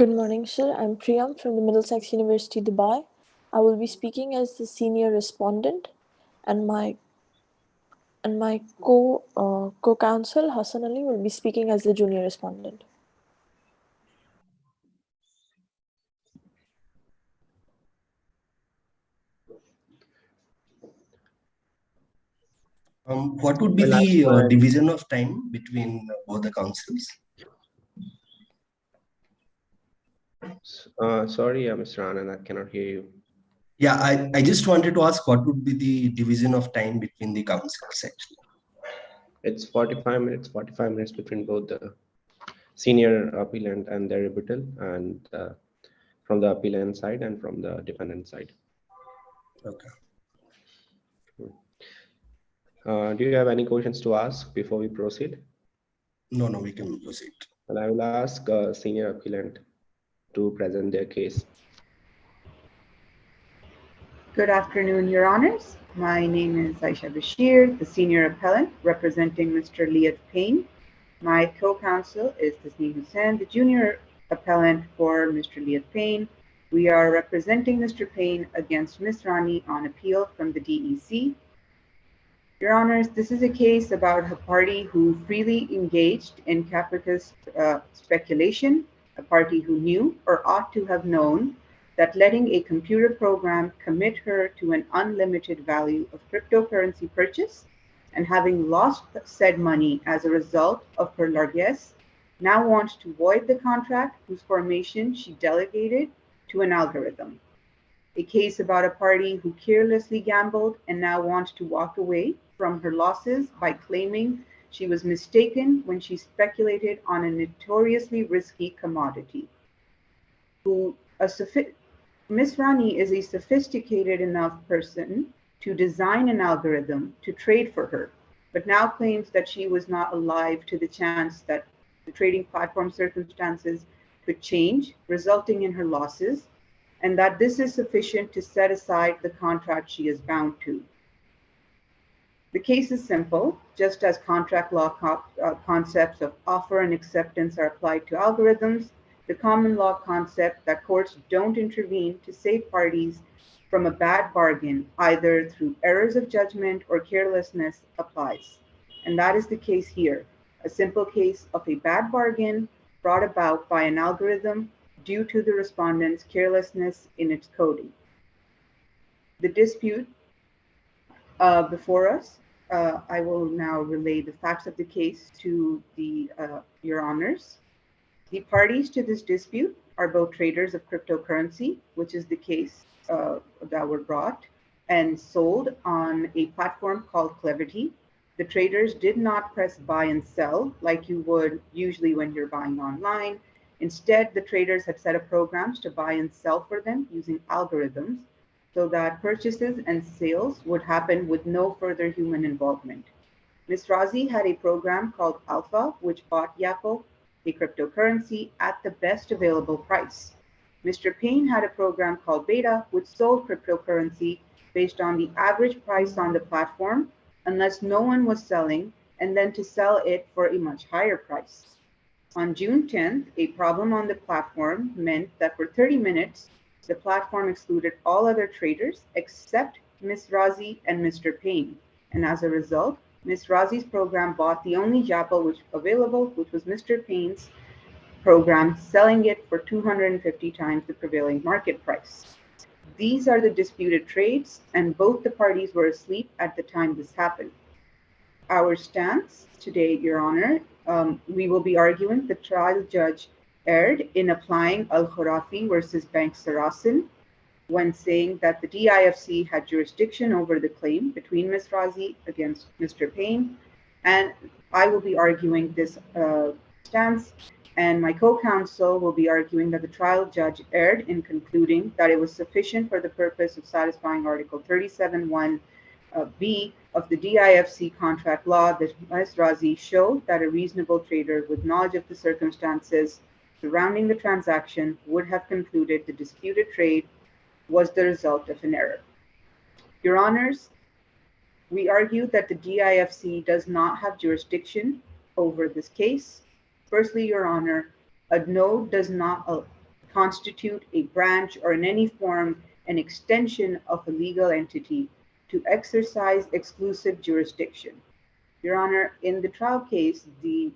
Good morning, sir. I'm Priyam from the Middlesex University, Dubai. I will be speaking as the senior respondent, and my co-counsel Hassan Ali will be speaking as the junior respondent. What would be the division of time between both the councils? Sorry, Mr. Anand, I cannot hear you. Yeah, I just wanted to ask what would be the division of time between the councils actually? It's 45 minutes between both the senior appellant and their rebuttal, and from the appellant side and from the defendant side. Okay. Do you have any questions to ask before we proceed? No, we can proceed. Well, I will ask senior appellant to present their case. Good afternoon, Your Honors. My name is Aisha Bashir, the senior appellant representing Mr. Liat Payne. My co-counsel is Tasneem Hussain, the junior appellant for Mr. Liat Payne. We are representing Mr. Payne against Ms. Rani on appeal from the DEC. Your Honors, this is a case about a party who freely engaged in capricious speculation, a party who knew or ought to have known that letting a computer program commit her to an unlimited value of cryptocurrency purchase and having lost said money as a result of her largesse, now wants to void the contract whose formation she delegated to an algorithm. A case about a party who carelessly gambled and now wants to walk away from her losses by claiming she was mistaken when she speculated on a notoriously risky commodity. Ms. Rani is a sophisticated enough person to design an algorithm to trade for her, but now claims that she was not alive to the chance that the trading platform circumstances could change, resulting in her losses, and that this is sufficient to set aside the contract she is bound to. The case is simple. Just as contract law concepts of offer and acceptance are applied to algorithms, the common law concept that courts don't intervene to save parties from a bad bargain, either through errors of judgment or carelessness, applies. And that is the case here, a simple case of a bad bargain brought about by an algorithm due to the respondent's carelessness in its coding. The dispute before us, I will now relay the facts of the case to Your Honors. The parties to this dispute are both traders of cryptocurrency, which is the case that were brought and sold on a platform called Cleverty. The traders did not press buy and sell like you would usually when you're buying online. Instead, the traders had set up programs to buy and sell for them using algorithms so that purchases and sales would happen with no further human involvement. Ms. Razi had a program called Alpha, which bought Yapple, a cryptocurrency, at the best available price. Mr. Payne had a program called Beta, which sold cryptocurrency based on the average price on the platform, unless no one was selling, and then to sell it for a much higher price. On June 10th, a problem on the platform meant that for 30 minutes, the platform excluded all other traders except Ms. Razi and Mr. Payne. And as a result, Ms. Razi's program bought the only Yapple which available, which was Mr. Payne's program, selling it for 250 times the prevailing market price. These are the disputed trades, and both the parties were asleep at the time this happened. Our stance today, Your Honor, we will be arguing the trial judge erred in applying Al-Khurafi versus Bank Sarasin when saying that the DIFC had jurisdiction over the claim between Ms. Razi against Mr. Payne, and I will be arguing this stance, and my co-counsel will be arguing that the trial judge erred in concluding that it was sufficient for the purpose of satisfying Article 37(1)(b) of the DIFC contract law that Ms. Razi showed that a reasonable trader with knowledge of the circumstances surrounding the transaction would have concluded the disputed trade was the result of an error. Your Honors, we argue that the DIFC does not have jurisdiction over this case. Firstly, Your Honor, a node does not constitute a branch or in any form an extension of a legal entity to exercise exclusive jurisdiction. Your Honor, in the trial case, the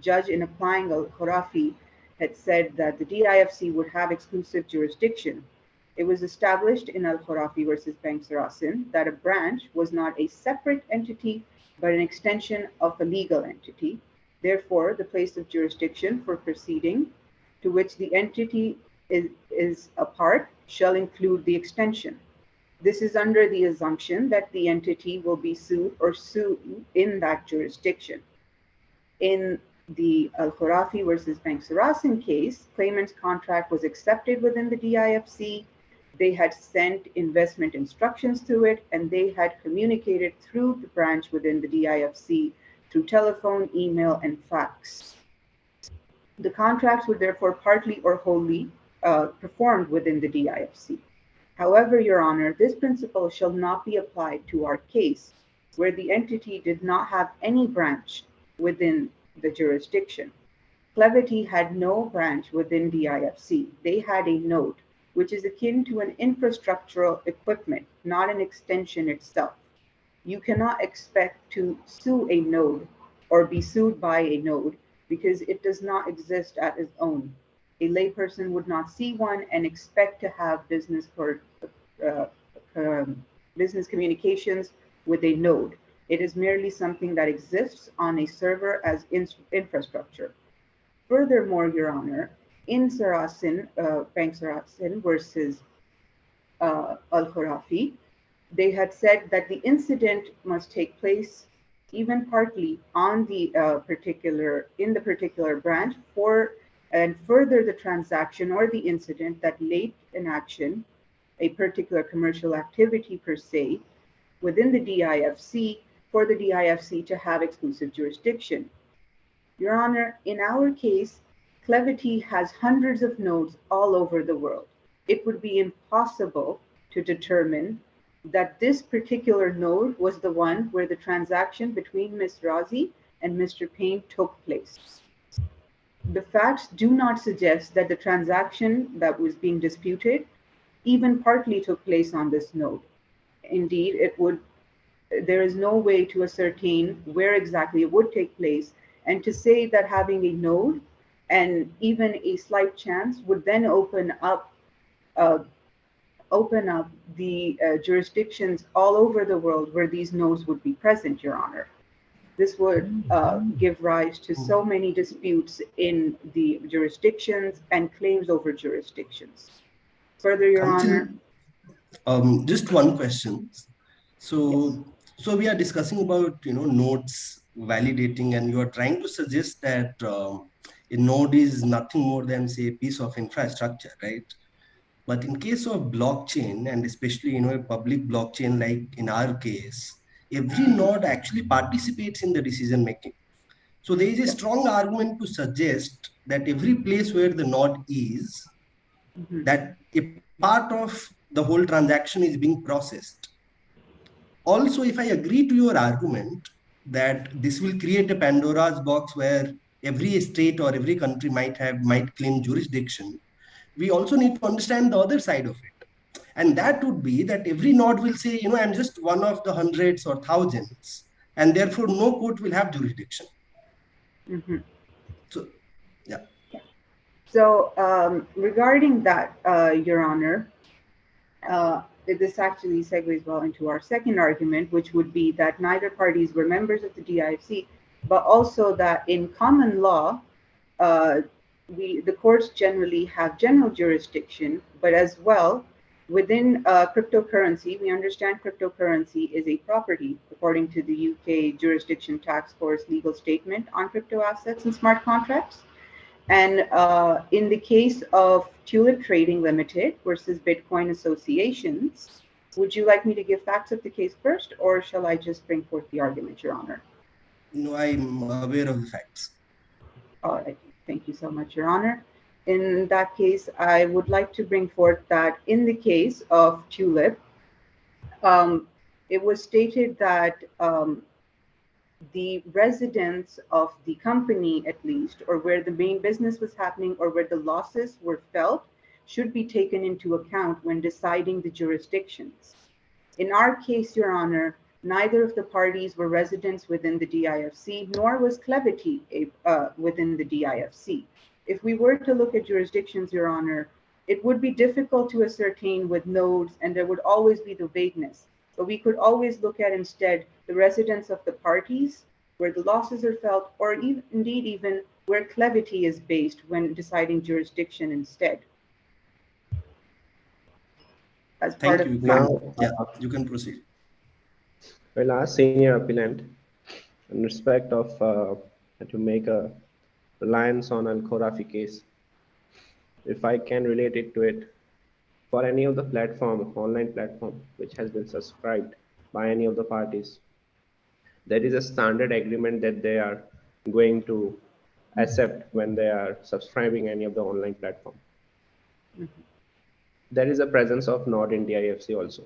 judge in applying al-Khurafi had said that the DIFC would have exclusive jurisdiction. It was established in al-Khurafi versus Bank Sarasin that a branch was not a separate entity, but an extension of a legal entity. Therefore, the place of jurisdiction for proceeding to which the entity is a part shall include the extension. This is under the assumption that the entity will be sued or sue in that jurisdiction. In the Al-Khurafi versus Bank Sarasin case, claimant's contract was accepted within the DIFC. They had sent investment instructions to it, and they had communicated through the branch within the DIFC through telephone, email, and fax. The contracts were therefore partly or wholly performed within the DIFC. However, Your Honor, this principle shall not be applied to our case, where the entity did not have any branch within the jurisdiction. Clevity had no branch within DIFC. They had a node, which is akin to an infrastructural equipment, not an extension itself. You cannot expect to sue a node or be sued by a node because it does not exist at its own. A layperson would not see one and expect to have business communications with a node. It is merely something that exists on a server as infrastructure. Furthermore, Your Honor, in Sarasin, Bank Sarasin versus Al-Khurafi, they had said that the incident must take place even partly on the in the particular branch and further the transaction or the incident that laid in action a particular commercial activity per se within the DIFC for the DIFC to have exclusive jurisdiction. Your Honor, in our case, Clevity has hundreds of nodes all over the world. It would be impossible to determine that this particular node was the one where the transaction between Ms. Razi and Mr. Payne took place. The facts do not suggest that the transaction that was being disputed even partly took place on this node. Indeed, there is no way to ascertain where exactly it would take place, and to say that having a node and even a slight chance would then open up the jurisdictions all over the world where these nodes would be present, Your Honor. This would give rise to so many disputes in the jurisdictions and claims over jurisdictions. Further, Your Honor. Just one question. So we are discussing about nodes validating, and you are trying to suggest that a node is nothing more than, say, a piece of infrastructure, right? But in case of blockchain, and especially a public blockchain like in our case, every node actually participates in the decision making. So there is a strong argument to suggest that every place where the node is, that a part of the whole transaction is being processed. Also, if I agree to your argument that this will create a Pandora's box where every state or every country might claim jurisdiction, we also need to understand the other side of it. And that would be that every node will say, I'm just one of the hundreds or thousands, and therefore no court will have jurisdiction. So, yeah. So regarding that, Your Honor, this actually segues well into our second argument, which would be that neither parties were members of the DIFC, but also that in common law, the courts generally have general jurisdiction, but as well, within cryptocurrency, we understand cryptocurrency is a property according to the UK Jurisdiction Task Force legal statement on crypto assets and smart contracts. And in the case of Tulip Trading Limited versus Bitcoin Associations, would you like me to give facts of the case first, or shall I just bring forth the argument, Your Honor? No, I'm aware of the facts. All right. Thank you so much, Your Honor. In that case, I would like to bring forth that in the case of Tulip, it was stated that the residents of the company, at least, or where the main business was happening or where the losses were felt, should be taken into account when deciding the jurisdictions. In our case, Your Honor, neither of the parties were residents within the DIFC, nor was Clevity within the DIFC. If we were to look at jurisdictions, Your Honor, it would be difficult to ascertain with nodes, and there would always be the vagueness. But we could always look at instead the residence of the parties, where the losses are felt, or indeed even where Clevity is based when deciding jurisdiction instead. As part Thank of you. Now, Yeah, you can proceed. well, as senior appellant, in respect of to make a reliance on Al-Khurafi case, if I can relate it to it, for any of the platform, online platform, which has been subscribed by any of the parties, there is a standard agreement that they are going to accept when they are subscribing any of the online platform. There is a presence of node in DIFC also.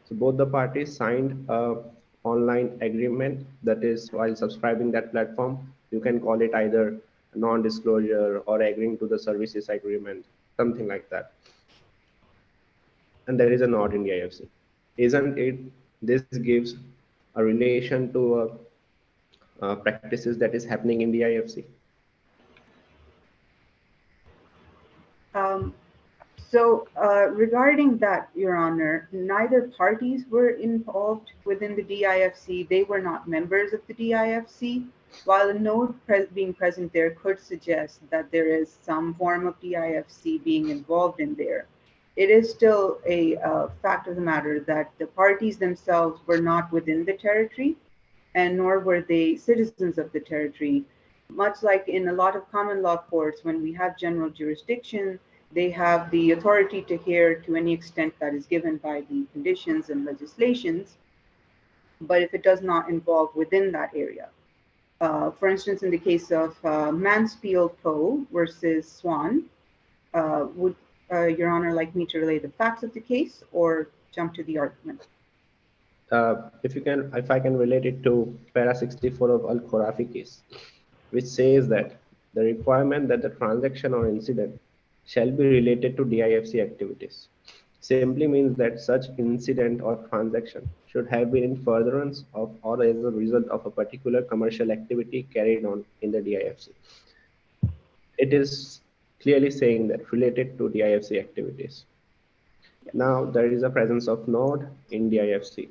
So both the parties signed a online agreement, that is while subscribing that platform, you can call it either non-disclosure or agreeing to the services agreement, something like that. And there is a node in DIFC. Isn't it, this gives a relation to practices that is happening in the IFC? Regarding that, Your Honor, neither parties were involved within the DIFC. They were not members of the DIFC. While a node being present there could suggest that there is some form of DIFC being involved in there, it is still a fact of the matter that the parties themselves were not within the territory, and nor were they citizens of the territory. Much like in a lot of common law courts, when we have general jurisdiction, they have the authority to hear to any extent that is given by the conditions and legislations, but if it does not involve within that area. For instance, in the case of Mansfield Poe versus Swan, would Your Honor like me to relay the facts of the case or jump to the argument? If I can relate it to para 64 of Al-Khurafi case, which says that the requirement that the transaction or incident shall be related to DIFC activities simply means that such incident or transaction should have been in furtherance of or as a result of a particular commercial activity carried on in the DIFC. It is clearly saying that related to DIFC activities. Now there is a presence of node in DIFC.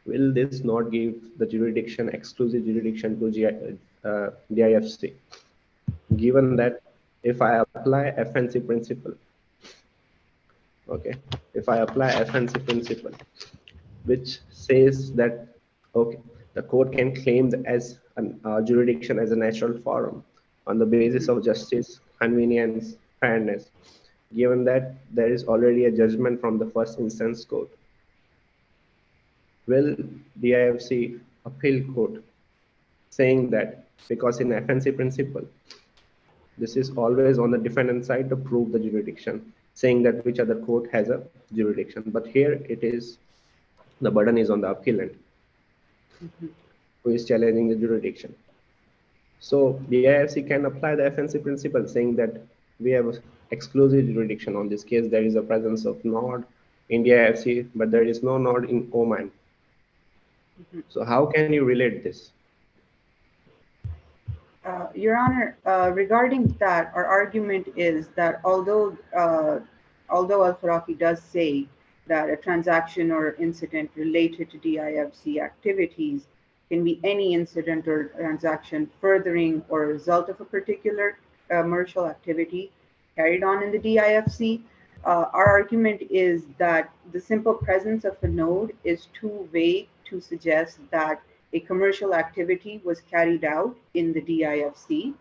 Will this not give the jurisdiction, exclusive jurisdiction to DIFC? Given that if I apply FNC principle, okay, if I apply FNC principle, which says that, okay, the court can claim as a jurisdiction as a natural forum on the basis of justice, convenience, fairness, given that there is already a judgment from the first instance court, will DIFC appeal court saying that because in FNC principle, this is always on the defendant side to prove the jurisdiction, saying that which other court has a jurisdiction. But here it is, the burden is on the appellant who is challenging the jurisdiction. So the IFC can apply the FNC principle saying that we have exclusive jurisdiction on this case. There is a presence of node in the IFC, but there is no node in Oman. So how can you relate this? Your Honor, regarding that, our argument is that although Al-Khurafi does say that a transaction or incident related to DIFC activities can be any incident or transaction furthering or a result of a particular commercial activity carried on in the DIFC, our argument is that the simple presence of a node is too vague to suggest that a commercial activity was carried out in the DIFC,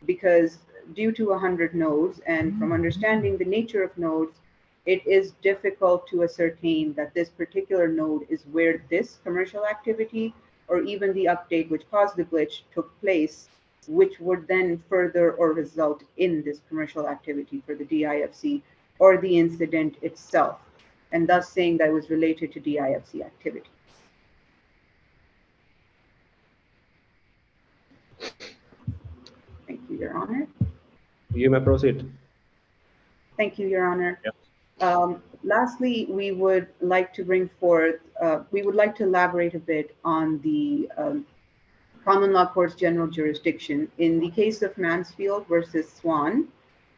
because due to 100 nodes and from understanding the nature of nodes, it is difficult to ascertain that this particular node is where this commercial activity or even the update which caused the glitch took place, which would then further or result in this commercial activity for the DIFC or the incident itself, and thus saying that it was related to DIFC activity. Thank you, Your Honor. You may proceed. Thank you, Your Honor. Yeah. Lastly, we would like to bring forth, we would like to elaborate a bit on the common law court's general jurisdiction. In the case of Mansfield versus Swan,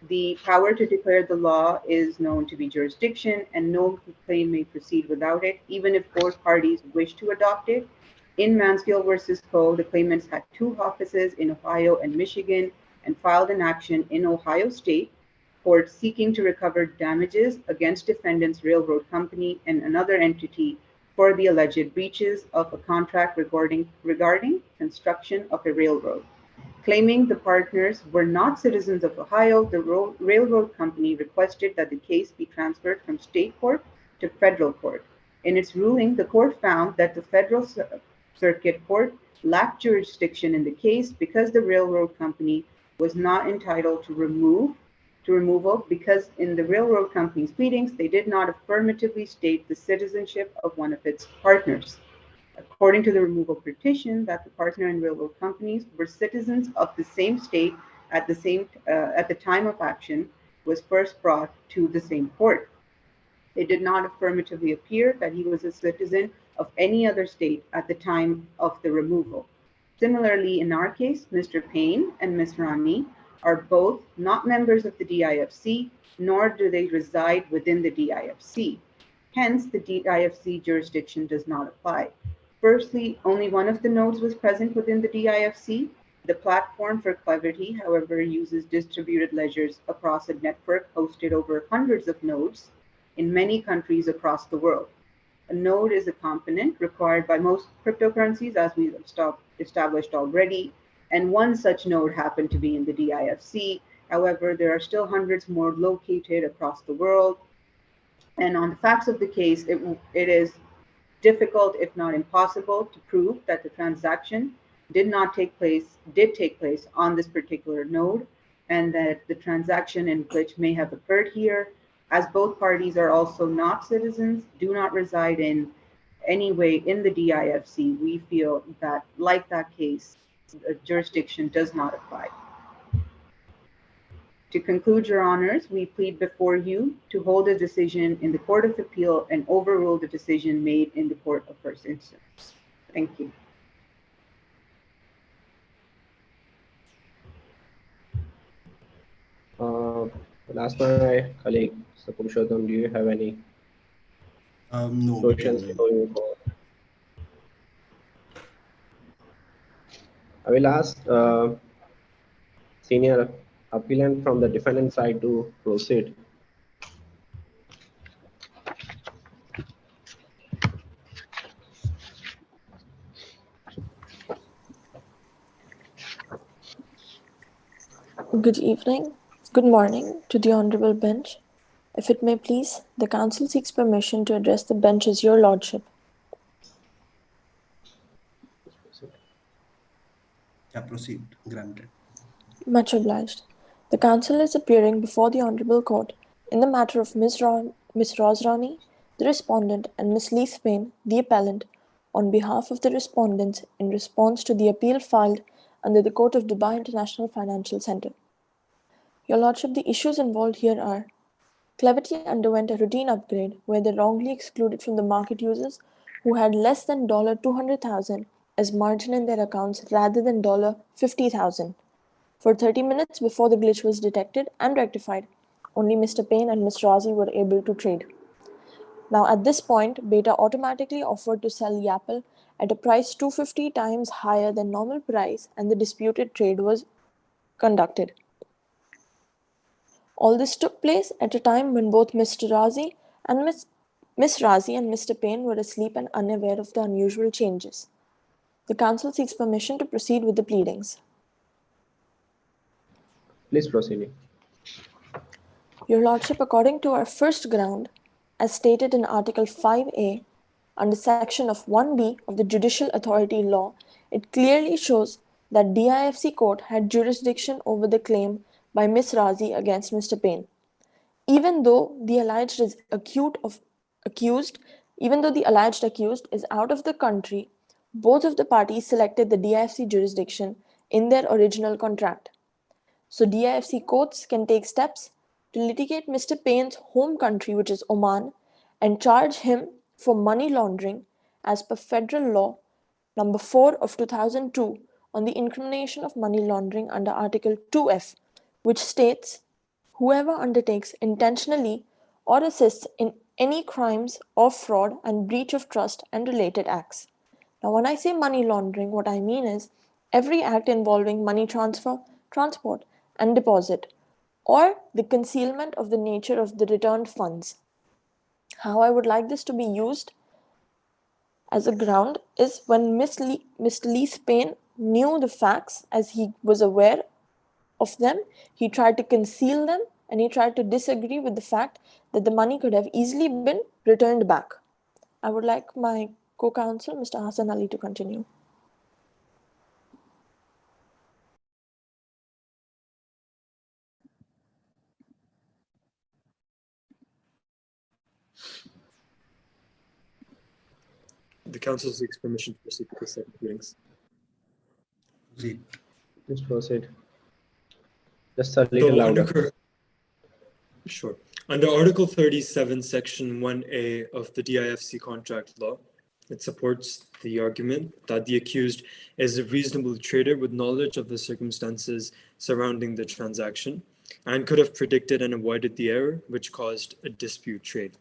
the power to declare the law is known to be jurisdiction, and no claim may proceed without it, even if both parties wish to adopt it. In Mansfield versus Co., the claimants had two offices in Ohio and Michigan and filed an action in Ohio State court seeking to recover damages against defendants' railroad company and another entity for the alleged breaches of a contract regarding construction of a railroad. Claiming the partners were not citizens of Ohio, the railroad company requested that the case be transferred from state court to federal court. In its ruling, the court found that the federal circuit court lacked jurisdiction in the case because the railroad company was not entitled to removal because in the railroad company's pleadings, they did not affirmatively state the citizenship of one of its partners. According to the removal petition, that the partner and railroad companies were citizens of the same state at the time of action was first brought to the same court. It did not affirmatively appear that he was a citizen of any other state at the time of the removal. Similarly, in our case, Mr. Payne and Ms. Rani are both not members of the DIFC, nor do they reside within the DIFC. Hence, the DIFC jurisdiction does not apply. Firstly, only one of the nodes was present within the DIFC. The platform for Cleverty, however, uses distributed ledgers across a network hosted over hundreds of nodes in many countries across the world. A node is a component required by most cryptocurrencies, as we've established already, and one such node happened to be in the DIFC. However, there are still hundreds more located across the world. And on the facts of the case, it is difficult, if not impossible, to prove that the transaction did take place on this particular node, and that the transaction in glitch may have occurred here. As both parties are also not citizens, do not reside in any way in the DIFC, we feel that, like that case, the jurisdiction does not apply. To conclude, Your Honors, we plead before you to hold a decision in the Court of Appeal and overrule the decision made in the Court of First Instance. Thank you. Last my colleague, Purushottam, do you have any No. questions before you go? I will ask senior appellant from the defendant side to proceed. Good evening, good morning to the Honorable Bench. If it may please, the Council seeks permission to address the bench as Your Lordship. Yeah, proceed. Granted. Much obliged. The Council is appearing before the Honorable Court in the matter of Ms. Rosrani, the respondent, and Ms. Leith Payne, the appellant, on behalf of the respondents in response to the appeal filed under the Court of Dubai International Financial Center. Your Lordship, the issues involved here are: Cleverty underwent a routine upgrade where they wrongly excluded from the market users who had less than $200,000 as margin in their accounts rather than $50,000. For 30 minutes before the glitch was detected and rectified, only Mr. Payne and Ms. Razi were able to trade. Now at this point, Beta automatically offered to sell Yapple at a price 250 times higher than normal price, and the disputed trade was conducted. All this took place at a time when both Mr. Razi and Miss Razi and Mr. Payne were asleep and unaware of the unusual changes. The Council seeks permission to proceed with the pleadings. Please proceed. Your Lordship, according to our first ground, as stated in Article 5A, under section of 1B of the Judicial Authority Law, it clearly shows that DIFC Court had jurisdiction over the claim by Ms. Razi against Mr. Payne. Even though the alleged accused is out of the country, both of the parties selected the DIFC jurisdiction in their original contract. So DIFC courts can take steps to litigate Mr. Payne's home country, which is Oman, and charge him for money laundering as per federal law number 4 of 2002 on the incrimination of money laundering under Article 2F, which states, whoever undertakes intentionally or assists in any crimes of fraud and breach of trust and related acts. Now, when I say money laundering, what I mean is every act involving money transfer, transport, and deposit, or the concealment of the nature of the returned funds. How I would like this to be used as a ground is when Mr. Leith Payne knew the facts as he was aware of them, he tried to conceal them, and he tried to disagree with the fact that the money could have easily been returned back. I would like my co-counsel, Mr. Hassan Ali, to continue. The council seeks permission to proceed with the second hearings. Please proceed. Just a little louder. Sure. Under Article 37, Section 1A of the DIFC contract law, it supports the argument that the accused is a reasonable trader with knowledge of the circumstances surrounding the transaction and could have predicted and avoided the error which caused a dispute trade.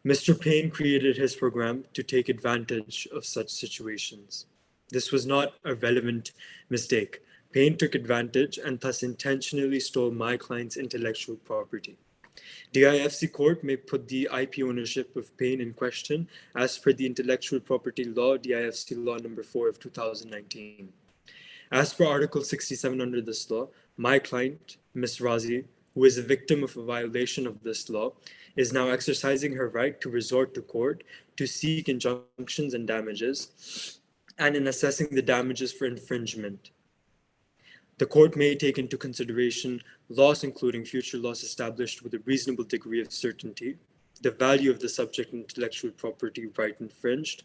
Mr. Payne created his program to take advantage of such situations. This was not a relevant mistake. Payne took advantage and thus intentionally stole my client's intellectual property. DIFC court may put the IP ownership of Payne in question as per the intellectual property law, DIFC law number 4 of 2019. As per Article 67 under this law, my client, Ms. Razi, who is a victim of a violation of this law, is now exercising her right to resort to court to seek injunctions and damages, and in assessing the damages for infringement. The court may take into consideration loss, including future loss established with a reasonable degree of certainty, the value of the subject intellectual property right infringed,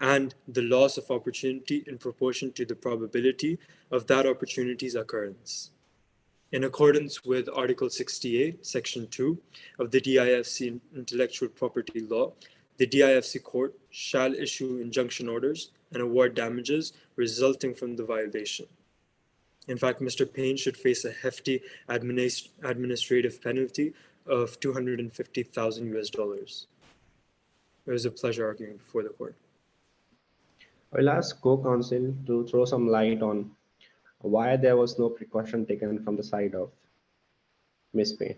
and the loss of opportunity in proportion to the probability of that opportunity's occurrence. In accordance with Article 68, Section 2 of the DIFC Intellectual Property Law, the DIFC court shall issue injunction orders and award damages resulting from the violation. In fact, Mr. Payne should face a hefty administrative penalty of $250,000 US. It was a pleasure arguing before the court. I'll ask co-counsel to throw some light on why there was no precaution taken from the side of Ms. Payne,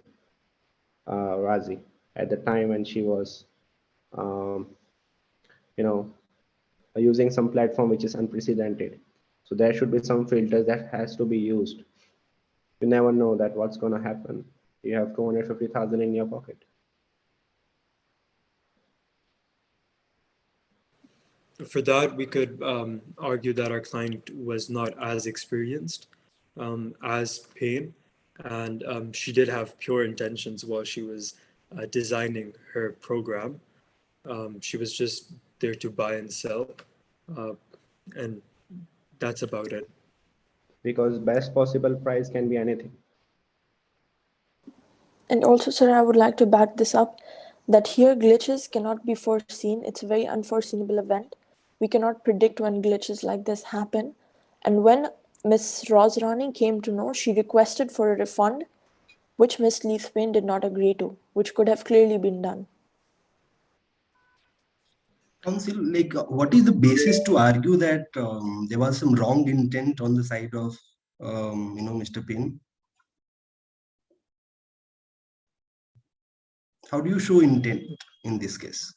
Razi, at the time when she was, using some platform which is unprecedented. So there should be some filters that has to be used. You never know that what's going to happen. You have 250,000 in your pocket. For that, we could argue that our client was not as experienced as Payne, and she did have pure intentions while she was designing her program. She was just there to buy and sell, and that's about it. Because best possible price can be anything. And also, sir, I would like to back this up that here glitches cannot be foreseen. It's a very unforeseeable event. We cannot predict when glitches like this happen. And when Ms. Rosrani came to know, she requested for a refund, which Ms. Leith Payne did not agree to, which could have clearly been done. Counsel, what is the basis to argue that there was some wrong intent on the side of, Mr. Payne? How do you show intent in this case?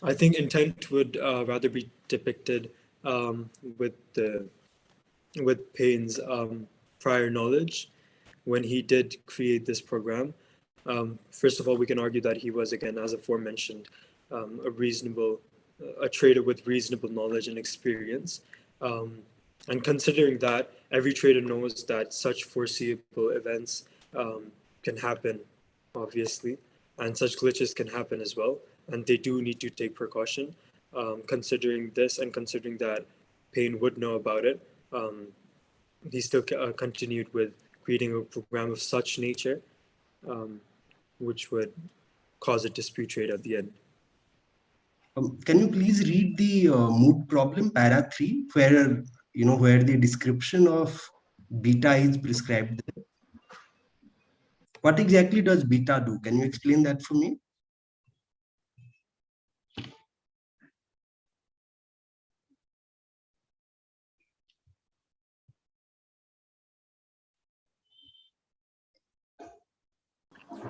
I think intent would rather be depicted with Payne's prior knowledge when he did create this program. First of all, we can argue that he was, again, as aforementioned, a trader with reasonable knowledge and experience. And considering that, every trader knows that such foreseeable events can happen, obviously, and such glitches can happen as well. And they do need to take precaution. Considering this and considering that Payne would know about it, he still continued with creating a program of such nature, which would cause a dispute trade at the end. Can you please read the Moot problem, para 3, where the description of beta is prescribed there? What exactly does beta do? Can you explain that for me?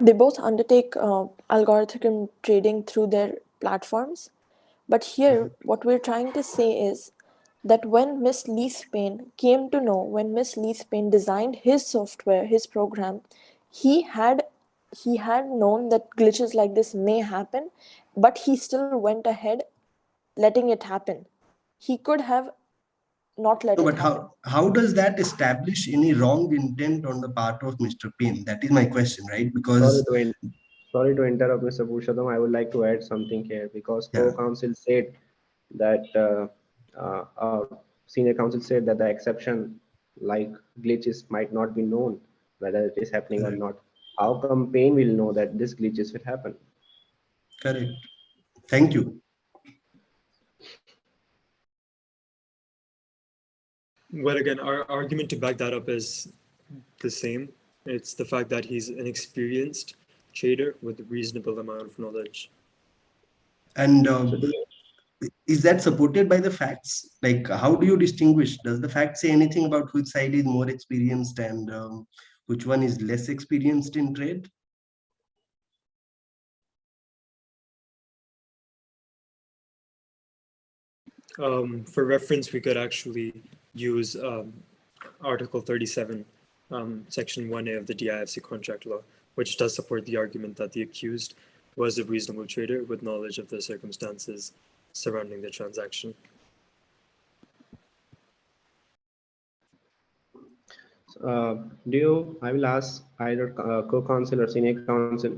They both undertake algorithm trading through their platforms. But here, what we're trying to say is that when Miss Leith-Payne came to know, when Miss Leith-Payne designed his software, his program, he had known that glitches like this may happen, but he still went ahead letting it happen. He could have not let No, it but happen. how does that establish any wrong intent on the part of Mr. Payne? That is my question, right? Because Sorry to interrupt, Mr. Purushottam. I would like to add something here because yeah, co-counsel said that senior counsel said that the exception like glitches might not be known whether it is happening or not. How come Payne will know that this glitches will happen? correct. Thank you. Well, again, our argument to back that up is the same. It's the fact that he's an experienced trader with a reasonable amount of knowledge. And So is that supported by the facts? Like, how do you distinguish? Does the fact say anything about which side is more experienced and which one is less experienced in trade? For reference, we could actually use Article 37, Section 1A of the DIFC contract law, which does support the argument that the accused was a reasonable trader with knowledge of the circumstances surrounding the transaction. I will ask either co-counsel or senior counsel,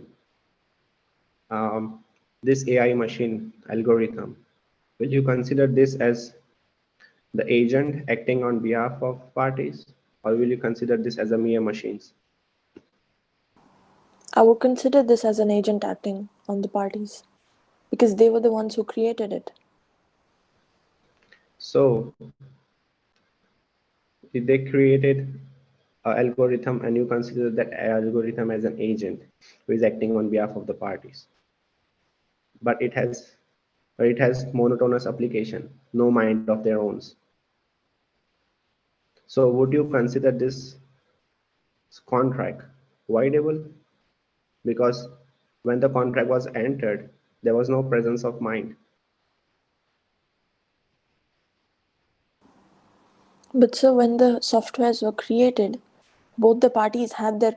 this AI machine algorithm, will you consider this as the agent acting on behalf of parties, or will you consider this as a mere machines? I would consider this as an agent acting on the parties because they were the ones who created it. So if they created an algorithm and you consider that algorithm as an agent who is acting on behalf of the parties, but it has monotonous application, no mind of their own. So would you consider this contract voidable? Because when the contract was entered, there was no presence of mind. But so when the softwares were created, both the parties had their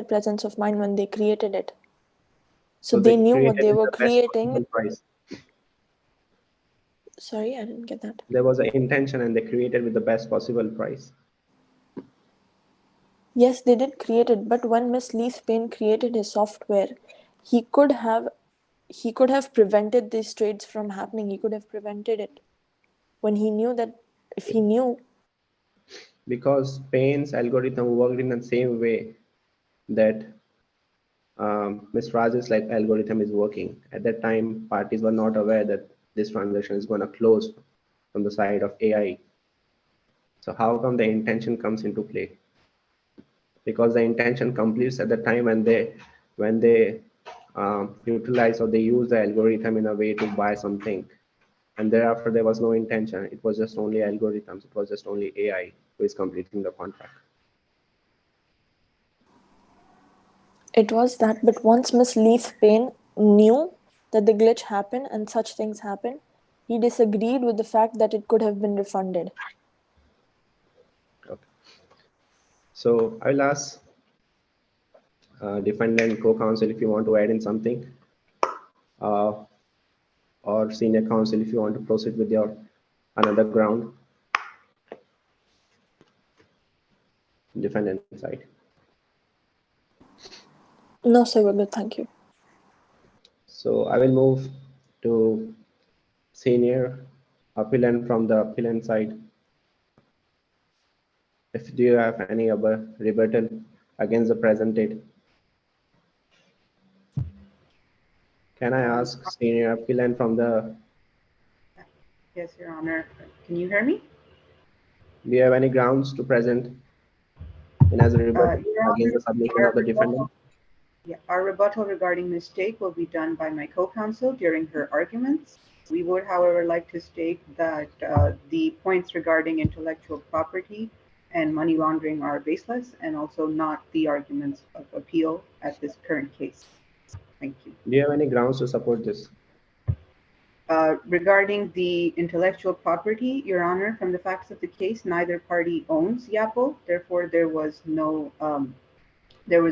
presence of mind when they created it. So they they knew what created they with were the best creating. possible price. Sorry, I didn't get that. There was an intention and they created with the best possible price. Yes, they did create it, but when Miss Leith-Payne created his software, he could have prevented these trades from happening. He could have prevented it when he knew that if he knew. Because Payne's algorithm worked in the same way that Ms. Raj's algorithm is working. At that time, parties were not aware that this transaction is going to close from the side of AI. So how come the intention comes into play? Because the intention completes at the time when they utilize or they use the algorithm in a way to buy something, and thereafter there was no intention. It was just only algorithms. It was just only AI who is completing the contract. It was that, but once Miss Leith-Payne knew that the glitch happened and such things happen, he disagreed with the fact that it could have been refunded. Okay. So I'll ask defendant co-counsel if you want to add in something, or senior counsel if you want to proceed with your another ground. Defendant side. No, sir, we're good, thank you. So I will move to senior appellant from the appellant side. If do you have any other rebuttal against the presented? Can I ask senior appellant from the? Yes, Your Honor. Can you hear me? Do you have any grounds to present in as a rebuttal Your against the Honor, submission of the defendant? our rebuttal regarding mistake will be done by my co-counsel during her arguments. We would, however, like to state that the points regarding intellectual property and money laundering are baseless and also not the arguments of appeal at this current case. Thank you. Do you have any grounds to support this? Regarding the intellectual property, Your Honor, from the facts of the case, neither party owns YAPO. Therefore, there was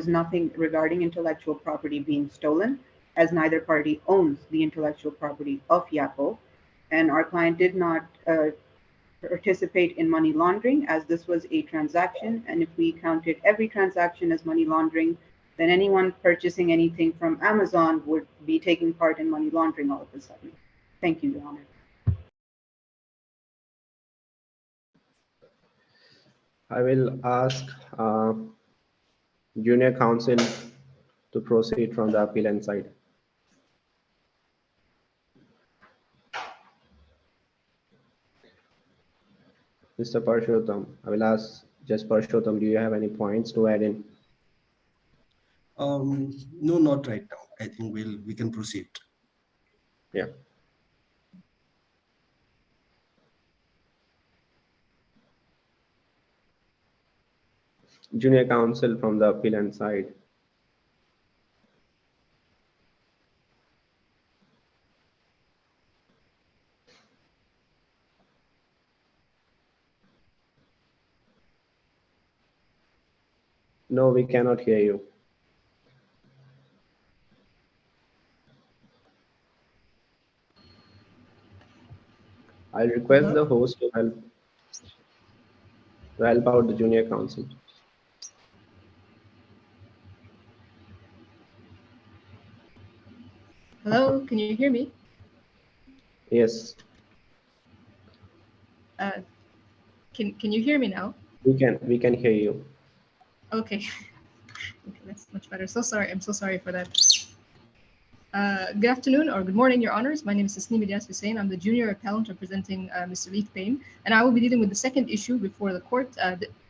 nothing regarding intellectual property being stolen, as neither party owns the intellectual property of YAPO. And our client did not participate in money laundering, as this was a transaction. And if we counted every transaction as money laundering, then anyone purchasing anything from Amazon would be taking part in money laundering all of a sudden. Thank you, Your Honor. I will ask junior counsel to proceed from the appellant side. Mr. Parshottam, I will ask Judge Parshottam, do you have any points to add in? No, not right now. I think we can proceed. Yeah. Junior counsel from the appellant side. No, we cannot hear you. I'll request the host to help out the junior counsel. Hello, can you hear me? Yes, Can you hear me now? we can hear you. Okay. Okay, that's much better. So sorry, I'm so sorry for that. Good afternoon or good morning, Your Honors. My name is Tasneem Ilyas Hussain. I'm the junior appellant representing Mr. Leith Payne, and I will be dealing with the second issue before the court.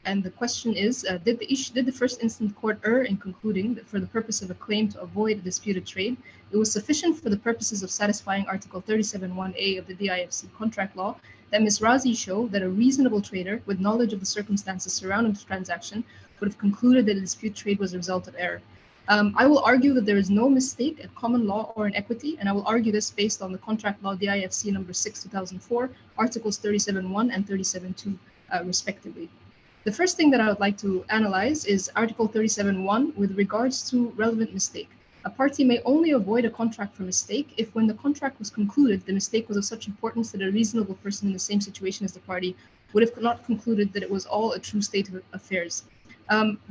And the question is, did the first instance court err in concluding that for the purpose of a claim to avoid a disputed trade, it was sufficient for the purposes of satisfying Article 37(1)(a) of the DIFC contract law that Ms. Razi show that a reasonable trader with knowledge of the circumstances surrounding the transaction would have concluded that a dispute trade was a result of error. I will argue that there is no mistake at common law or in equity, and I will argue this based on the contract law DIFC number 6, 2004, articles 37(1) and 37(2), respectively. The first thing that I would like to analyze is Article 37(1) with regards to relevant mistake. A party may only avoid a contract for mistake if, when the contract was concluded, the mistake was of such importance that a reasonable person in the same situation as the party would have not concluded that it was all a true state of affairs.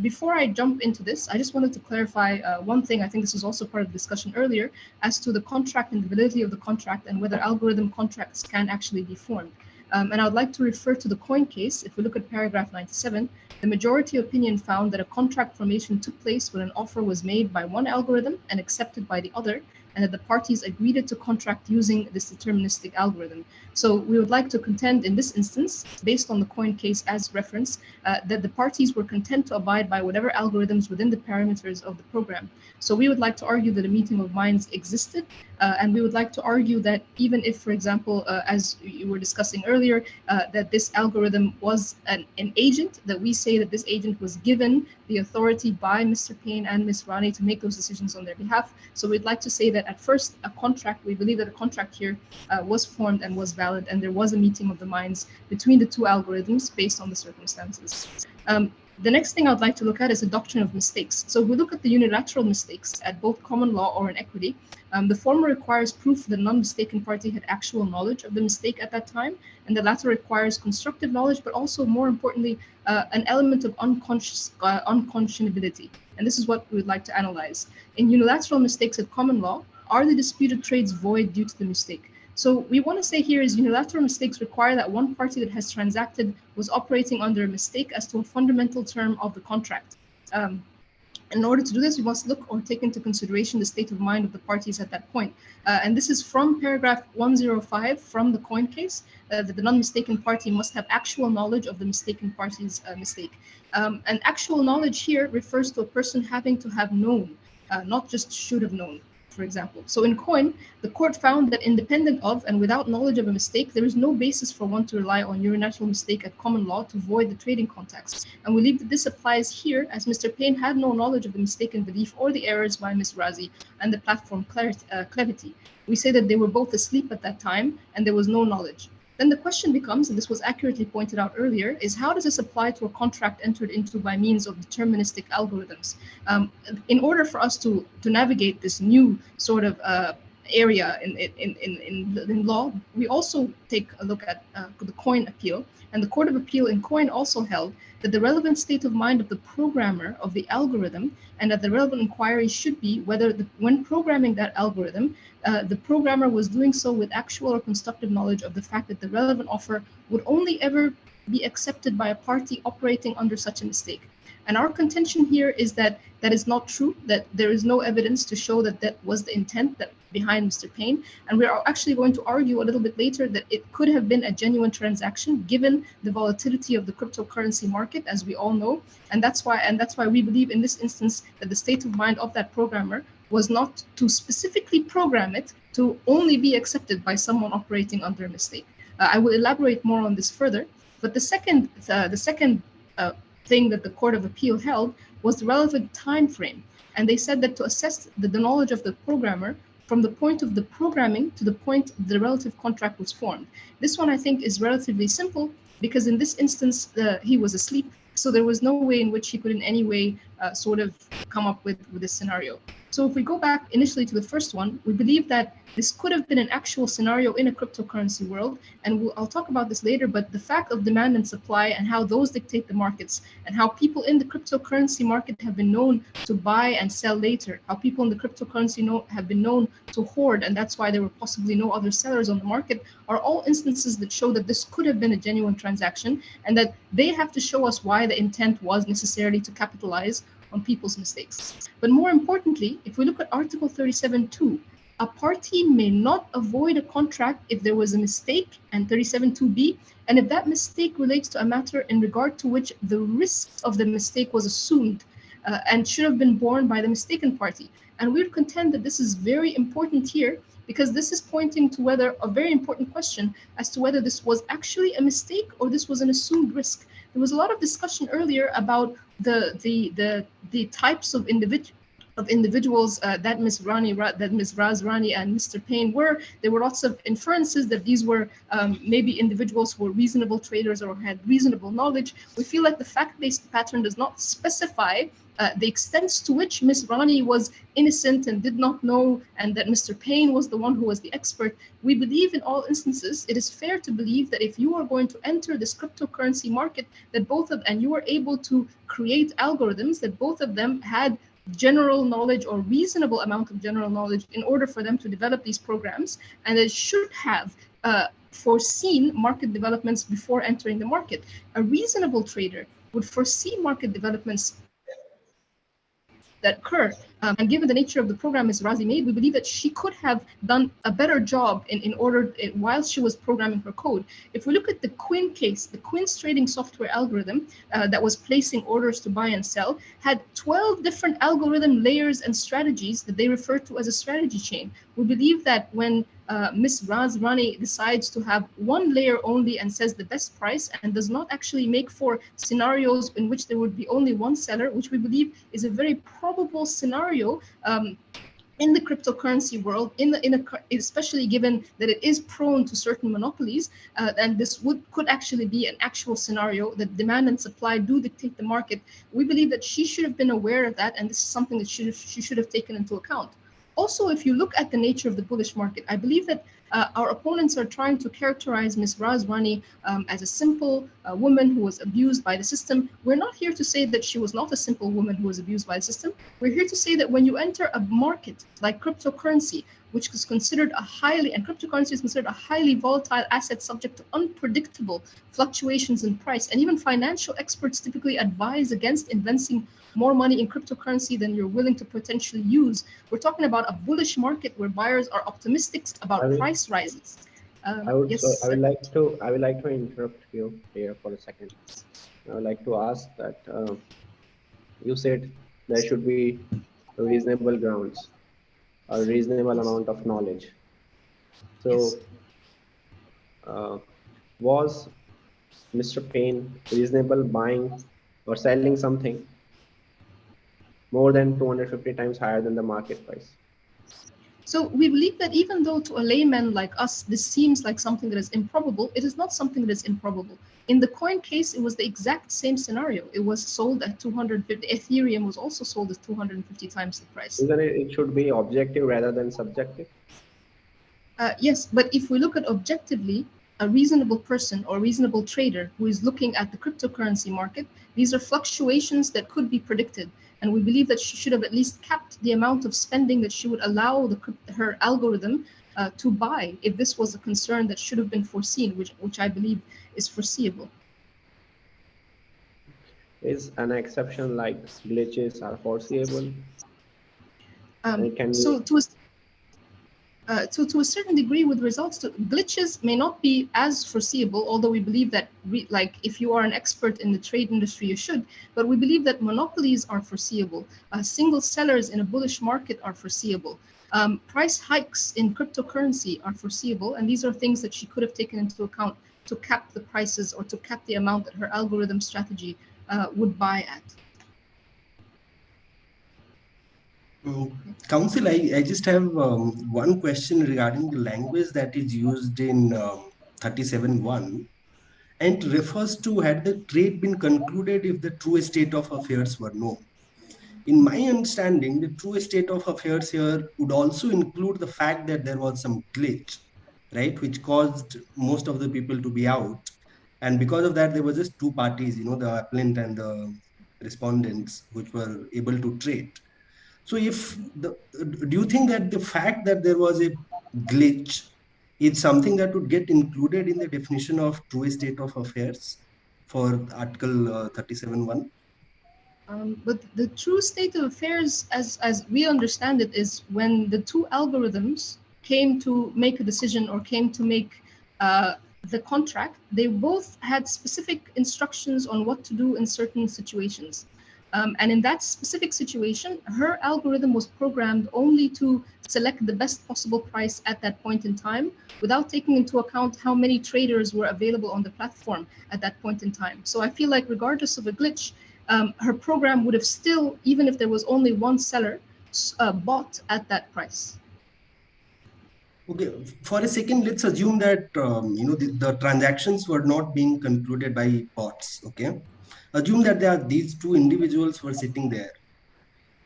Before I jump into this, I just wanted to clarify one thing. I think this was also part of the discussion earlier as to the contract and the validity of the contract and whether algorithm contracts can actually be formed. And I would like to refer to the Coin case. If we look at paragraph 97, the majority opinion found that a contract formation took place when an offer was made by one algorithm and accepted by the other, and that the parties agreed to contract using this deterministic algorithm. So we would like to contend in this instance, based on the Coin case as reference, that the parties were content to abide by whatever algorithms within the parameters of the program. So we would like to argue that a meeting of minds existed, and we would like to argue that even if, for example, as you were discussing earlier, that this algorithm was an agent, that we say that this agent was given the authority by Mr. Payne and Ms. Rani to make those decisions on their behalf. So we'd like to say that at first, a contract, we believe that a contract here was formed and was valid, and there was a meeting of the minds between the two algorithms based on the circumstances. The next thing I'd like to look at is the doctrine of mistakes. So if we look at the unilateral mistakes at both common law or in equity, the former requires proof that the non-mistaken party had actual knowledge of the mistake at that time, and the latter requires constructive knowledge, but also, more importantly, an element of unconscionability. And this is what we would like to analyze. In unilateral mistakes at common law, are the disputed trades void due to the mistake? So we want to say here is unilateral mistakes require that one party that has transacted was operating under a mistake as to a fundamental term of the contract. In order to do this, we must look or take into consideration the state of mind of the parties at that point. And this is from paragraph 105 from the Coin case, that the non-mistaken party must have actual knowledge of the mistaken party's mistake. And actual knowledge here refers to a person having to have known, not just should have known, for example. So in Coin, the court found that independent of and without knowledge of a mistake, there is no basis for one to rely on unilateral mistake at common law to void the trading contacts. And we believe that this applies here, as Mr. Payne had no knowledge of the mistaken belief or the errors by Ms. Razi and the platform Clevity. We say that they were both asleep at that time and there was no knowledge. Then the question becomes, and this was accurately pointed out earlier, is how does this apply to a contract entered into by means of deterministic algorithms? In order for us to navigate this new sort of area in law, we also take a look at the Coin appeal. And the Court of Appeal in Coin also held that the relevant state of mind of the programmer of the algorithm and that the relevant inquiry should be whether when programming that algorithm, the programmer was doing so with actual or constructive knowledge of the fact that the relevant offer would only ever be accepted by a party operating under such a mistake. And our contention here is that that is not true, that there is no evidence to show that that was the intent that behind Mr. Payne. And we are actually going to argue a little bit later that it could have been a genuine transaction given the volatility of the cryptocurrency market, as we all know. And that's why we believe in this instance that the state of mind of that programmer was not to specifically program it to only be accepted by someone operating under a mistake. I will elaborate more on this further, but the second thing that the Court of Appeal held was the relevant time frame. And they said that to assess the knowledge of the programmer from the point of the programming to the point the relative contract was formed. This one I think is relatively simple because in this instance, he was asleep. So there was no way in which he could in any way sort of come up with this scenario. So if we go back initially to the first one, we believe that this could have been an actual scenario in a cryptocurrency world. And I'll talk about this later, but the fact of demand and supply and how those dictate the markets and how people in the cryptocurrency market have been known to buy and sell later, how people in the cryptocurrency have been known to hoard, and that's why there were possibly no other sellers on the market, are all instances that show that this could have been a genuine transaction and that they have to show us why the intent was necessarily to capitalize on people's mistakes. But more importantly, if we look at Article 37.2, a party may not avoid a contract if there was a mistake, and 37.2b, and if that mistake relates to a matter in regard to which the risk of the mistake was assumed and should have been borne by the mistaken party. And we would contend that this is very important here because this is pointing to whether a very important question as to whether this was actually a mistake or this was an assumed risk. There was a lot of discussion earlier about the types of individuals that Ms. Raz Rani and Mr. Payne were. There were lots of inferences that these were maybe individuals who were reasonable traders or had reasonable knowledge. We feel like the fact-based pattern does not specify the extent to which Ms. Rani was innocent and did not know, and that Mr. Payne was the one who was the expert. We believe in all instances, it is fair to believe that if you are going to enter this cryptocurrency market, that and you were able to create algorithms, that both of them had general knowledge or reasonable amount of general knowledge in order for them to develop these programs, and it should have foreseen market developments before entering the market. A reasonable trader would foresee market developments that occur. And given the nature of the program Ms. Razi made, we believe that she could have done a better job while she was programming her code. If we look at the Quinn case, the Quinn's trading software algorithm that was placing orders to buy and sell had 12 different algorithm layers and strategies that they refer to as a strategy chain. We believe that when Ms. Raz Rani decides to have one layer only and says the best price and does not actually make for scenarios in which there would be only one seller, which we believe is a very probable scenario in the cryptocurrency world, especially given that it is prone to certain monopolies, and this could actually be an actual scenario that demand and supply do dictate the market. We believe that she should have been aware of that, and this is something that she should have taken into account. Also, if you look at the nature of the bullish market, I believe that our opponents are trying to characterize Ms. Raz Rani as a simple woman who was abused by the system. We're not here to say that she was not a simple woman who was abused by the system. We're here to say that when you enter a market like cryptocurrency, which is considered a highly, and cryptocurrency is considered a highly volatile asset subject to unpredictable fluctuations in price. And even financial experts typically advise against investing more money in cryptocurrency than you're willing to potentially use. We're talking about a bullish market where buyers are optimistic about price rises. Yes, I would like to interrupt you here for a second. I would like to ask that you said there should be reasonable grounds, a reasonable amount of knowledge. So, was Mr. Payne reasonable buying or selling something more than 250 times higher than the market price? So we believe that even though to a layman like us, this seems like something that is improbable, it is not something that is improbable. In the coin case, it was the exact same scenario. It was sold at 250. Ethereum was also sold at 250 times the price. Isn't it? It should be objective rather than subjective. Yes, but if we look at objectively, a reasonable person or reasonable trader who is looking at the cryptocurrency market, these are fluctuations that could be predicted. And we believe that she should have at least capped the amount of spending that she would allow her algorithm to buy if this was a concern that should have been foreseen, which I believe is foreseeable. Is an exception like glitches are foreseeable? To a certain degree, with results to glitches may not be as foreseeable, although we believe that like if you are an expert in the trade industry, you should, but we believe that monopolies are foreseeable. Single sellers in a bullish market are foreseeable. Price hikes in cryptocurrency are foreseeable, and these are things that she could have taken into account to cap the prices or to cap the amount that her algorithm strategy would buy at. Counsel, I just have one question regarding the language that is used in 37.1, and it refers to had the trade been concluded if the true state of affairs were known. In my understanding, the true state of affairs here would also include the fact that there was some glitch, right, which caused most of the people to be out. And because of that, there were just two parties, the appellant and the respondents, which were able to trade. So do you think that the fact that there was a glitch is something that would get included in the definition of true state of affairs for Article 37.1? But the true state of affairs, as we understand it, is when the two algorithms came to make a decision or came to make the contract, they both had specific instructions on what to do in certain situations. And in that specific situation, her algorithm was programmed only to select the best possible price at that point in time, without taking into account how many traders were available on the platform at that point in time. So I feel like regardless of a glitch, her program would have still, even if there was only one seller, bought at that price. Okay, for a second, let's assume that the transactions were not being concluded by bots. Okay, assume that these two individuals were sitting there.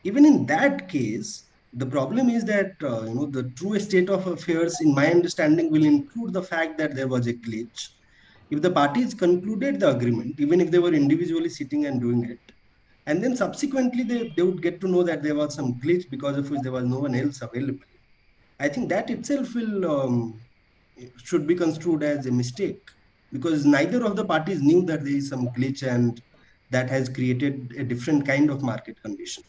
Even in that case, the problem is that the true state of affairs, in my understanding, will include the fact that there was a glitch. If the parties concluded the agreement, even if they were individually sitting and doing it, and then subsequently they would get to know that there was some glitch because of which there was no one else available, I think that itself should be construed as a mistake, because neither of the parties knew that there is some glitch and that has created a different kind of market condition.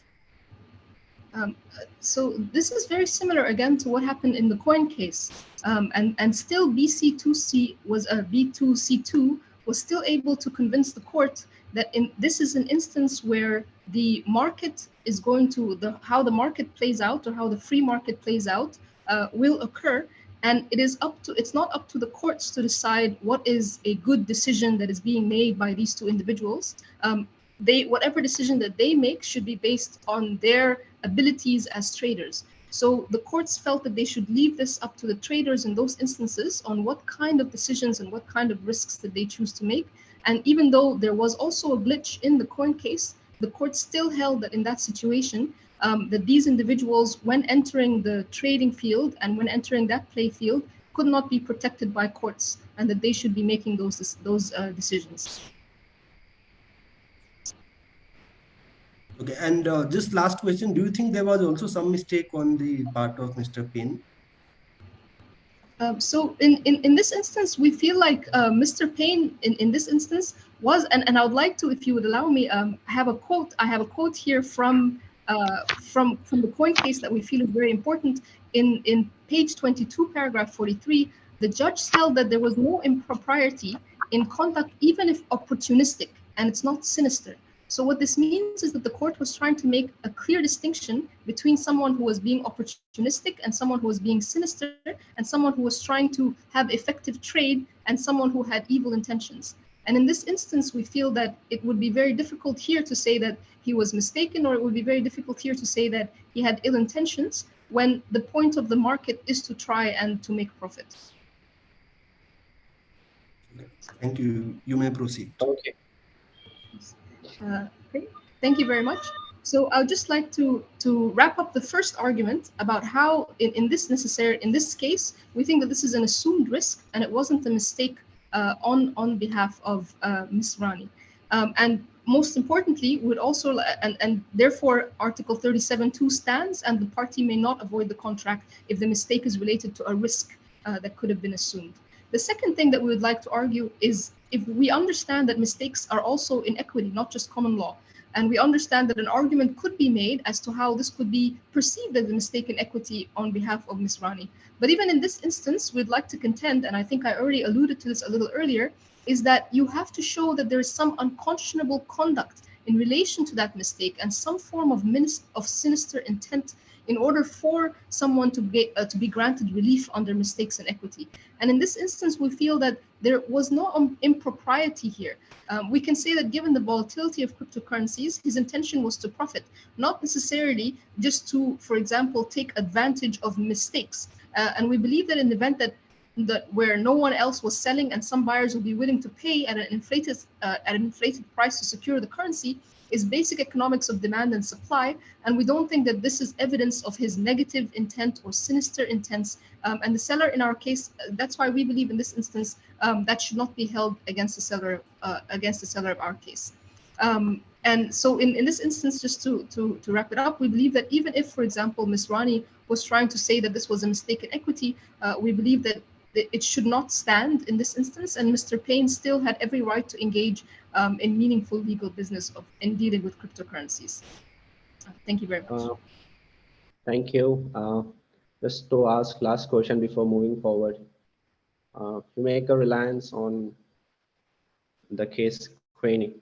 So this is very similar again to what happened in the coin case, and still BC2C was B2C2 was still able to convince the court that this is an instance where the market is going to how the market plays out, or how the free market plays out, will occur, and it's not up to the courts to decide what is a good decision that is being made by these two individuals. Whatever decision that they make should be based on their abilities as traders. So the courts felt that they should leave this up to the traders in those instances on what kind of decisions and what kind of risks that they choose to make. And even though there was also a glitch in the coin case, the court still held that in that situation, that these individuals, when entering the trading field and when entering that play field, could not be protected by courts, and that they should be making those decisions. Okay, and just last question, do you think there was also some mistake on the part of Mr. Payne? So in this instance, we feel like Mr. Payne in this instance was, and I would like to, if you would allow me, have a quote. I have a quote here from the coin case that we feel is very important. In page 22, paragraph 43, the judge held that there was no impropriety in conduct, even if opportunistic, and it's not sinister. So what this means is that the court was trying to make a clear distinction between someone who was being opportunistic and someone who was being sinister, and someone who was trying to have effective trade and someone who had evil intentions. And in this instance, we feel that it would be very difficult here to say that he was mistaken, or it would be very difficult here to say that he had ill intentions, when the point of the market is to try and to make profit. Thank you. You may proceed. Okay. Great. Thank you very much. So I would just like to wrap up the first argument about how in this case, we think that this is an assumed risk and it wasn't a mistake on behalf of Ms. Rani. And most importantly, would also, and therefore Article 37.2 stands, and the party may not avoid the contract if the mistake is related to a risk that could have been assumed. The second thing that we would like to argue is, if we understand that mistakes are also in equity, not just common law, and we understand that an argument could be made as to how this could be perceived as a mistake in equity on behalf of Ms. Rani. But even in this instance, we'd like to contend, and I think I already alluded to this a little earlier, is that you have to show that there is some unconscionable conduct in relation to that mistake and some form of sinister intent in order for someone to be granted relief under mistakes in equity. And in this instance, we feel that there was no impropriety here. We can say that given the volatility of cryptocurrencies, his intention was to profit, not necessarily just to, for example, take advantage of mistakes. And we believe that in the event that where no one else was selling and some buyers will be willing to pay at an inflated price to secure the currency, is basic economics of demand and supply, and we don't think that this is evidence of his negative intent or sinister intents. And the seller, in our case, that's why we believe in this instance that should not be held against the seller of our case. And so in this instance, just to wrap it up, we believe that even if, for example, Ms. Rani was trying to say that this was a mistake in equity, we believe that it should not stand in this instance, and Mr. Payne still had every right to engage in meaningful legal business in dealing with cryptocurrencies. Thank you very much. Thank you. Just to ask last question before moving forward. You make a reliance on the case Queenie,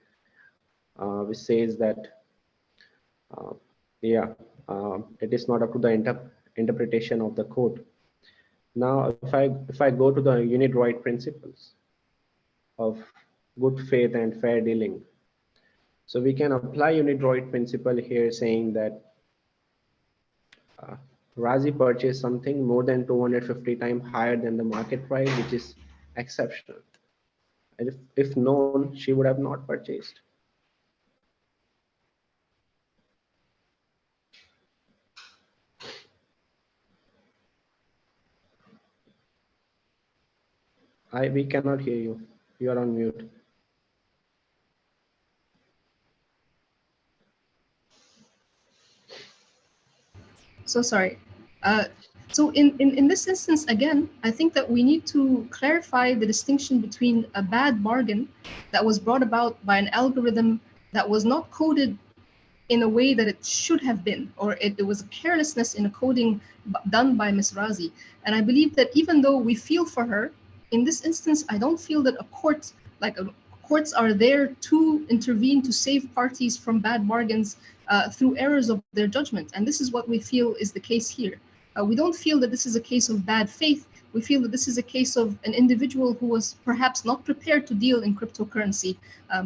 which says that, it is not up to the interpretation of the code. Now, if I go to the unit right principles of good faith and fair dealing, so we can apply unit right principle here, saying that Razi purchased something more than 250 times higher than the market price, which is exceptional. And if known, she would have not purchased. We cannot hear you. You are on mute. So sorry. So in this instance, again, I think that we need to clarify the distinction between a bad bargain that was brought about by an algorithm that was not coded in a way that it should have been, or it was a carelessness in a coding done by Ms. Razi. And I believe that even though we feel for her, in this instance, I don't feel that courts are there to intervene to save parties from bad bargains through errors of their judgment. And this is what we feel is the case here. We don't feel that this is a case of bad faith. We feel that this is a case of an individual who was perhaps not prepared to deal in cryptocurrency,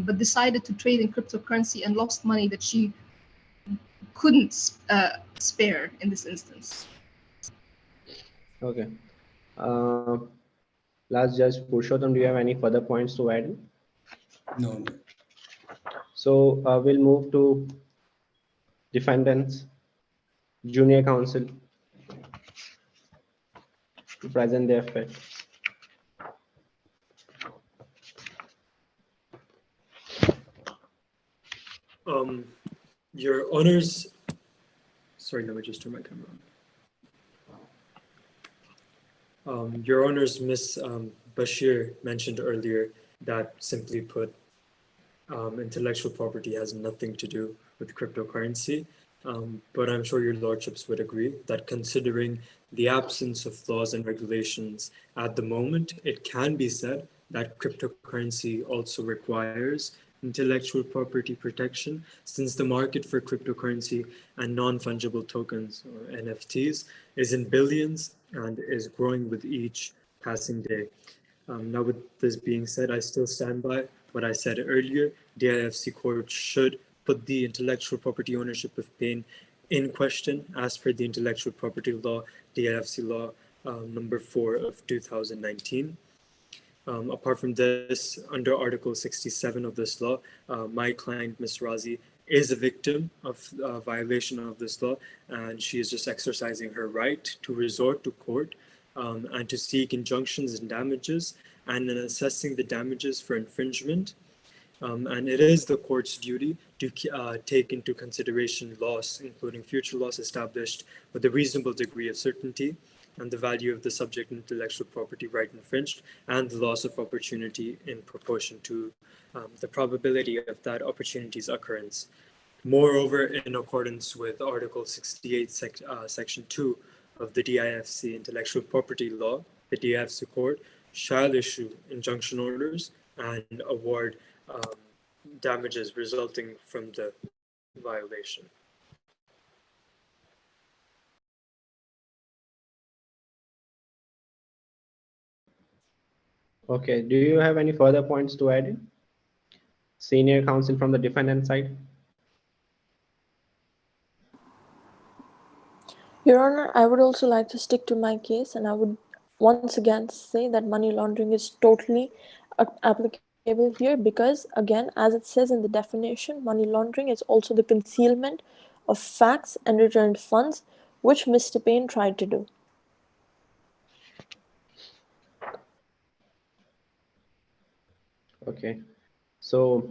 but decided to trade in cryptocurrency and lost money that she couldn't spare in this instance. Okay. Last Judge Purushottam, do you have any further points to add? No. So we'll move to defendants, junior counsel, to present their facts. Your Honors, sorry, let me just turn my camera on. Your Honors, Ms. Bashir mentioned earlier that, simply put, intellectual property has nothing to do with cryptocurrency. But I'm sure your lordships would agree that, considering the absence of laws and regulations at the moment, it can be said that cryptocurrency also requires intellectual property protection, since the market for cryptocurrency and non-fungible tokens, or NFTs, is in billions and is growing with each passing day. Now, with this being said, I still stand by what I said earlier. DIFC court should put the intellectual property ownership of pain in question as per the intellectual property law, DIFC law number 4 of 2019. Apart from this, under Article 67 of this law, my client, Ms. Razi, is a victim of violation of this law, and she is just exercising her right to resort to court and to seek injunctions and damages, and in assessing the damages for infringement. And it is the court's duty to take into consideration loss, including future loss established with a reasonable degree of certainty, and the value of the subject intellectual property right infringed, and the loss of opportunity in proportion to the probability of that opportunity's occurrence. Moreover, in accordance with Article 68, Section 2 of the DIFC Intellectual Property Law, the DIFC Court shall issue injunction orders and award damages resulting from the violation. Okay, do you have any further points to add in? Senior counsel from the defendant side? Your Honor, I would also like to stick to my case, and I would once again say that money laundering is totally applicable here because, again, as it says in the definition, money laundering is also the concealment of facts and returned funds, which Mr. Payne tried to do. Okay, so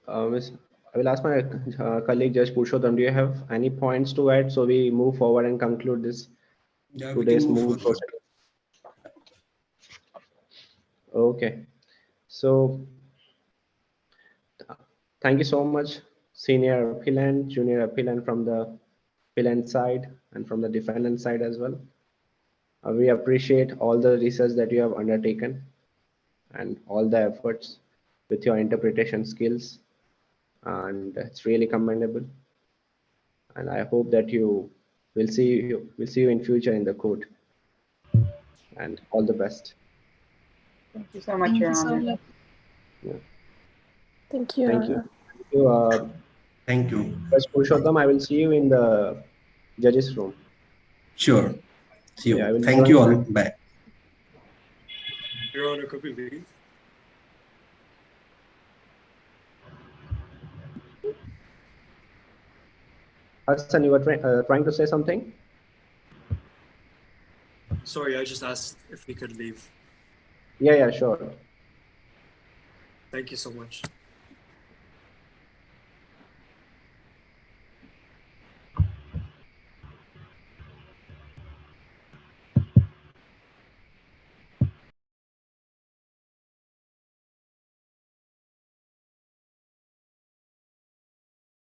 I will ask my colleague Judge Purushottam, do you have any points to add so we move forward and conclude this Yeah, we can today's move Moot further. process? Okay, so thank you so much, senior appellant, junior appellant from the appellant side and from the defendant side as well. We appreciate all the research that you have undertaken and all the efforts with your interpretation skills, and it's really commendable. And I hope that you will see you in future in the court. And all the best. Thank you so much, Thank Your you so Honor. much. Yeah. Thank you, Your Thank you. Honor. Thank you, Thank you. Judge Purushottam. I will see you in the judges room. Sure. See Yeah, I you. will Thank join you you. all. Bye. Your Honor, could we leave? Hassan, you were trying to say something? Sorry, I just asked if we could leave. Yeah, sure. Thank you so much.